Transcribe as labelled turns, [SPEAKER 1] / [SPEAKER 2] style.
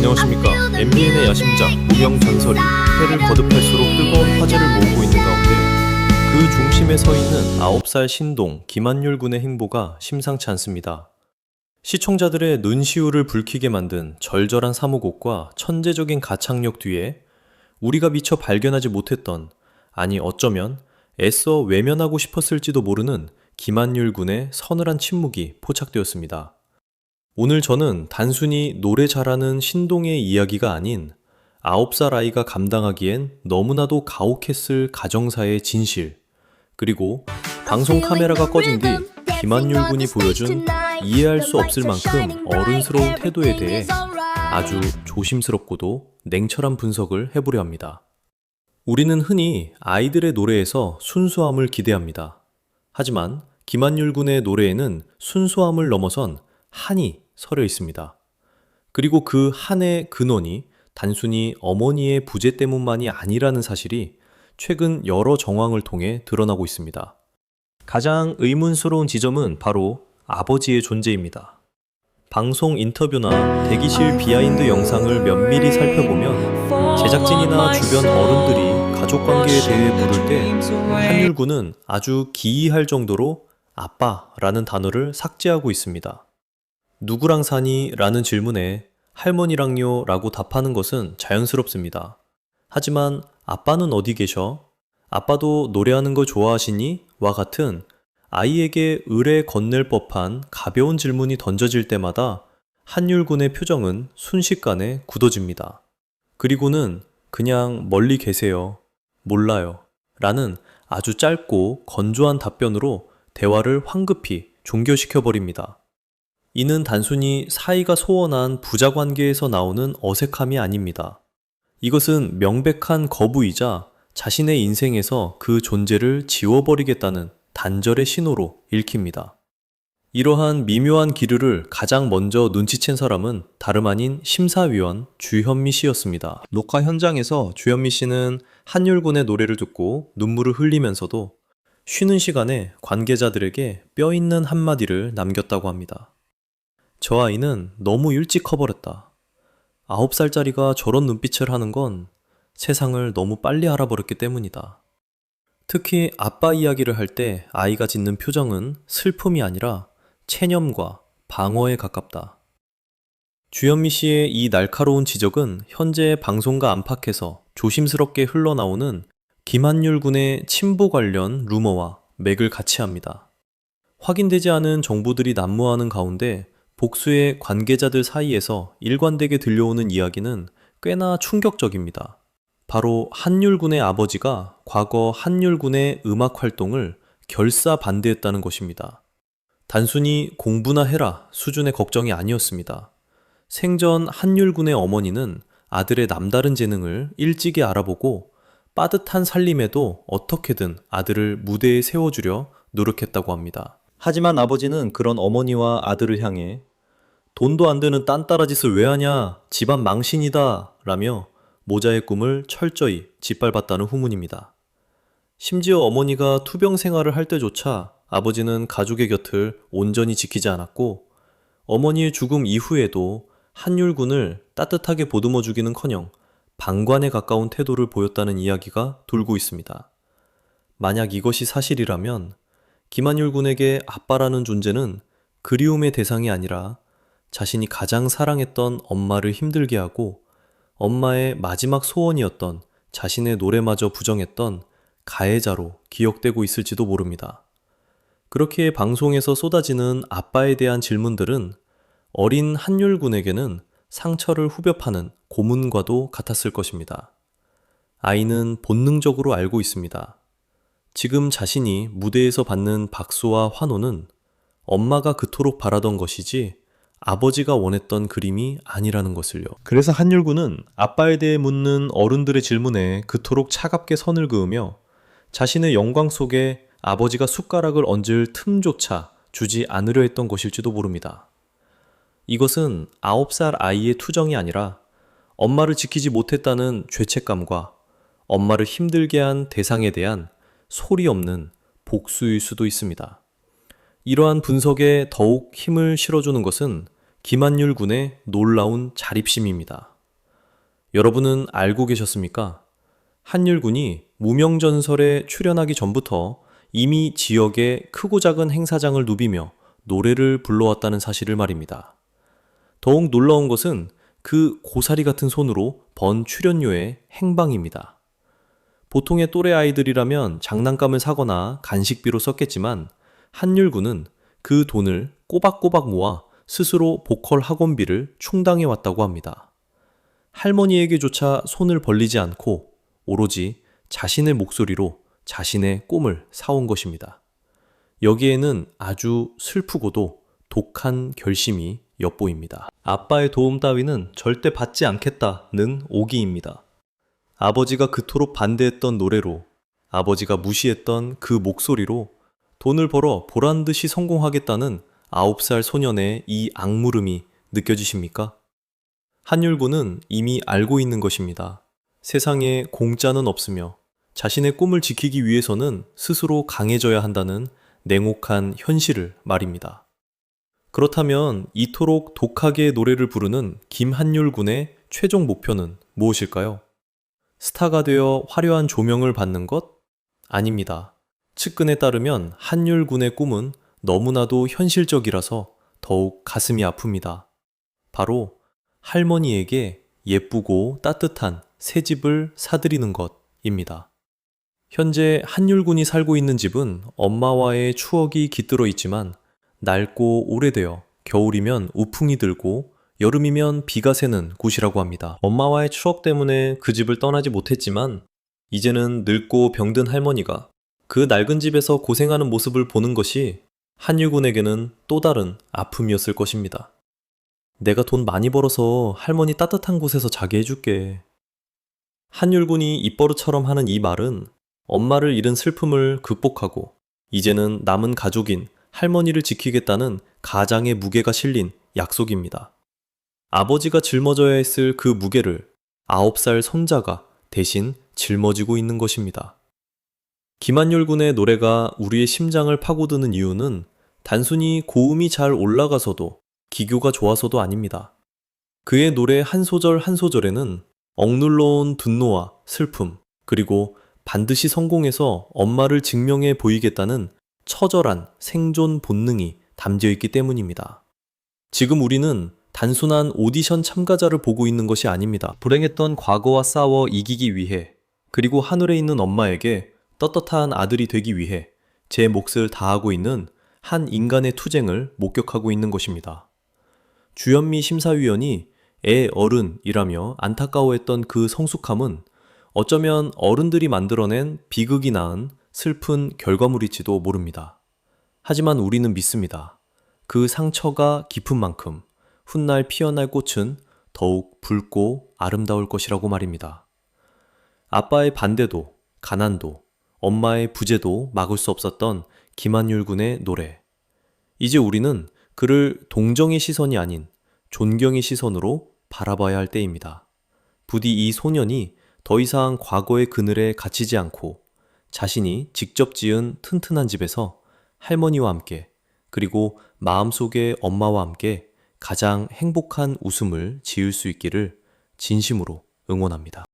[SPEAKER 1] 안녕하십니까. MBN의 야심작 무명전설이 회를 거듭할수록 뜨거운 화제를 모으고 있는 가운데 그 중심에 서 있는 9살 신동 김한율 군의 행보가 심상치 않습니다. 시청자들의 눈시울을 붉히게 만든 절절한 사무곡과 천재적인 가창력 뒤에 우리가 미처 발견하지 못했던, 아니 어쩌면 애써 외면하고 싶었을지도 모르는 김한율 군의 서늘한 침묵이 포착되었습니다. 오늘 저는 단순히 노래 잘하는 신동의 이야기가 아닌 9살 아이가 감당하기엔 너무나도 가혹했을 가정사의 진실, 그리고 방송 카메라가 꺼진 뒤 김한율 군이 보여준 이해할 수 없을 만큼 어른스러운 태도에 대해 아주 조심스럽고도 냉철한 분석을 해보려 합니다. 우리는 흔히 아이들의 노래에서 순수함을 기대합니다. 하지만 김한율 군의 노래에는 순수함을 넘어선 한이 서려 있습니다. 그리고 그 한의 근원이 단순히 어머니의 부재 때문만이 아니라는 사실이 최근 여러 정황을 통해 드러나고 있습니다. 가장 의문스러운 지점은 바로 아버지의 존재입니다. 방송 인터뷰나 대기실 비하인드 영상을 면밀히 살펴보면 제작진이나 주변 어른들이 가족관계에 대해 물을 때 한율 군은 아주 기이할 정도로 아빠라는 단어를 삭제하고 있습니다. 누구랑 사니? 라는 질문에 할머니랑요 라고 답하는 것은 자연스럽습니다. 하지만 아빠는 어디 계셔? 아빠도 노래하는 거 좋아하시니? 와 같은 아이에게 을에 건넬 법한 가벼운 질문이 던져질 때마다 한율 군의 표정은 순식간에 굳어집니다. 그리고는 그냥 멀리 계세요. 몰라요. 라는 아주 짧고 건조한 답변으로 대화를 황급히 종결시켜버립니다. 이는 단순히 사이가 소원한 부자 관계에서 나오는 어색함이 아닙니다. 이것은 명백한 거부이자 자신의 인생에서 그 존재를 지워버리겠다는 단절의 신호로 읽힙니다. 이러한 미묘한 기류를 가장 먼저 눈치챈 사람은 다름 아닌 심사위원 주현미 씨였습니다. 녹화 현장에서 주현미 씨는 한율 군의 노래를 듣고 눈물을 흘리면서도 쉬는 시간에 관계자들에게 뼈있는 한마디를 남겼다고 합니다. 저 아이는 너무 일찍 커버렸다. 9살짜리가 저런 눈빛을 하는 건 세상을 너무 빨리 알아버렸기 때문이다. 특히 아빠 이야기를 할 때 아이가 짓는 표정은 슬픔이 아니라 체념과 방어에 가깝다. 주현미 씨의 이 날카로운 지적은 현재 방송과 안팎에서 조심스럽게 흘러나오는 김한율 군의 친보 관련 루머와 맥을 같이 합니다. 확인되지 않은 정보들이 난무하는 가운데 복수의 관계자들 사이에서 일관되게 들려오는 이야기는 꽤나 충격적입니다. 바로 한율 군의 아버지가 과거 한율 군의 음악 활동을 결사 반대했다는 것입니다. 단순히 공부나 해라 수준의 걱정이 아니었습니다. 생전 한율 군의 어머니는 아들의 남다른 재능을 일찍이 알아보고 빠듯한 살림에도 어떻게든 아들을 무대에 세워주려 노력했다고 합니다. 하지만 아버지는 그런 어머니와 아들을 향해 돈도 안 되는 딴따라 짓을 왜 하냐? 집안 망신이다! 라며 모자의 꿈을 철저히 짓밟았다는 후문입니다. 심지어 어머니가 투병 생활을 할 때조차 아버지는 가족의 곁을 온전히 지키지 않았고 어머니의 죽음 이후에도 한율 군을 따뜻하게 보듬어 주기는커녕 방관에 가까운 태도를 보였다는 이야기가 돌고 있습니다. 만약 이것이 사실이라면 김한율 군에게 아빠라는 존재는 그리움의 대상이 아니라 자신이 가장 사랑했던 엄마를 힘들게 하고 엄마의 마지막 소원이었던 자신의 노래마저 부정했던 가해자로 기억되고 있을지도 모릅니다. 그렇게 방송에서 쏟아지는 아빠에 대한 질문들은 어린 한율 군에게는 상처를 후벼 파는 고문과도 같았을 것입니다. 아이는 본능적으로 알고 있습니다. 지금 자신이 무대에서 받는 박수와 환호는 엄마가 그토록 바라던 것이지 아버지가 원했던 그림이 아니라는 것을요. 그래서 한율 군은 아빠에 대해 묻는 어른들의 질문에 그토록 차갑게 선을 그으며 자신의 영광 속에 아버지가 숟가락을 얹을 틈조차 주지 않으려 했던 것일지도 모릅니다. 이것은 9살 아이의 투정이 아니라 엄마를 지키지 못했다는 죄책감과 엄마를 힘들게 한 대상에 대한 소리 없는 복수일 수도 있습니다. 이러한 분석에 더욱 힘을 실어주는 것은 김한율 군의 놀라운 자립심입니다. 여러분은 알고 계셨습니까? 한율군이 무명전설에 출연하기 전부터 이미 지역에 크고 작은 행사장을 누비며 노래를 불러왔다는 사실을 말입니다. 더욱 놀라운 것은 그 고사리 같은 손으로 번 출연료의 행방입니다. 보통의 또래 아이들이라면 장난감을 사거나 간식비로 썼겠지만 한율군은 그 돈을 꼬박꼬박 모아 스스로 보컬 학원비를 충당해 왔다고 합니다. 할머니에게조차 손을 벌리지 않고 오로지 자신의 목소리로 자신의 꿈을 사온 것입니다. 여기에는 아주 슬프고도 독한 결심이 엿보입니다. 아빠의 도움 따위는 절대 받지 않겠다는 오기입니다. 아버지가 그토록 반대했던 노래로, 아버지가 무시했던 그 목소리로 돈을 벌어 보란듯이 성공하겠다는 9살 소년의 이 악물음이 느껴지십니까? 한율군은 이미 알고 있는 것입니다. 세상에 공짜는 없으며 자신의 꿈을 지키기 위해서는 스스로 강해져야 한다는 냉혹한 현실을 말입니다. 그렇다면 이토록 독하게 노래를 부르는 김한율군의 최종 목표는 무엇일까요? 스타가 되어 화려한 조명을 받는 것? 아닙니다. 측근에 따르면 한율군의 꿈은 너무나도 현실적이라서 더욱 가슴이 아픕니다. 바로 할머니에게 예쁘고 따뜻한 새 집을 사드리는 것입니다. 현재 한율군이 살고 있는 집은 엄마와의 추억이 깃들어 있지만 낡고 오래되어 겨울이면 우풍이 들고 여름이면 비가 새는 곳이라고 합니다. 엄마와의 추억 때문에 그 집을 떠나지 못했지만 이제는 늙고 병든 할머니가 그 낡은 집에서 고생하는 모습을 보는 것이 한율군에게는 또 다른 아픔이었을 것입니다. 내가 돈 많이 벌어서 할머니 따뜻한 곳에서 자게 해줄게. 한율군이 입버릇처럼 하는 이 말은 엄마를 잃은 슬픔을 극복하고 이제는 남은 가족인 할머니를 지키겠다는 가장의 무게가 실린 약속입니다. 아버지가 짊어져야 했을 그 무게를 9살 손자가 대신 짊어지고 있는 것입니다. 김한율 군의 노래가 우리의 심장을 파고드는 이유는 단순히 고음이 잘 올라가서도 기교가 좋아서도 아닙니다. 그의 노래 한 소절 한 소절에는 억눌러 온 분노와 슬픔, 그리고 반드시 성공해서 엄마를 증명해 보이겠다는 처절한 생존 본능이 담겨 있기 때문입니다. 지금 우리는 단순한 오디션 참가자를 보고 있는 것이 아닙니다. 불행했던 과거와 싸워 이기기 위해, 그리고 하늘에 있는 엄마에게 떳떳한 아들이 되기 위해 제 몫을 다하고 있는 한 인간의 투쟁을 목격하고 있는 것입니다. 주현미 심사위원이 애 어른이라며 안타까워했던 그 성숙함은 어쩌면 어른들이 만들어낸 비극이 낳은 슬픈 결과물일지도 모릅니다. 하지만 우리는 믿습니다. 그 상처가 깊은 만큼 훗날 피어날 꽃은 더욱 붉고 아름다울 것이라고 말입니다. 아빠의 반대도, 가난도, 엄마의 부재도 막을 수 없었던 김한율 군의 노래. 이제 우리는 그를 동정의 시선이 아닌 존경의 시선으로 바라봐야 할 때입니다. 부디 이 소년이 더 이상 과거의 그늘에 갇히지 않고 자신이 직접 지은 튼튼한 집에서 할머니와 함께, 그리고 마음속의 엄마와 함께 가장 행복한 웃음을 지을 수 있기를 진심으로 응원합니다.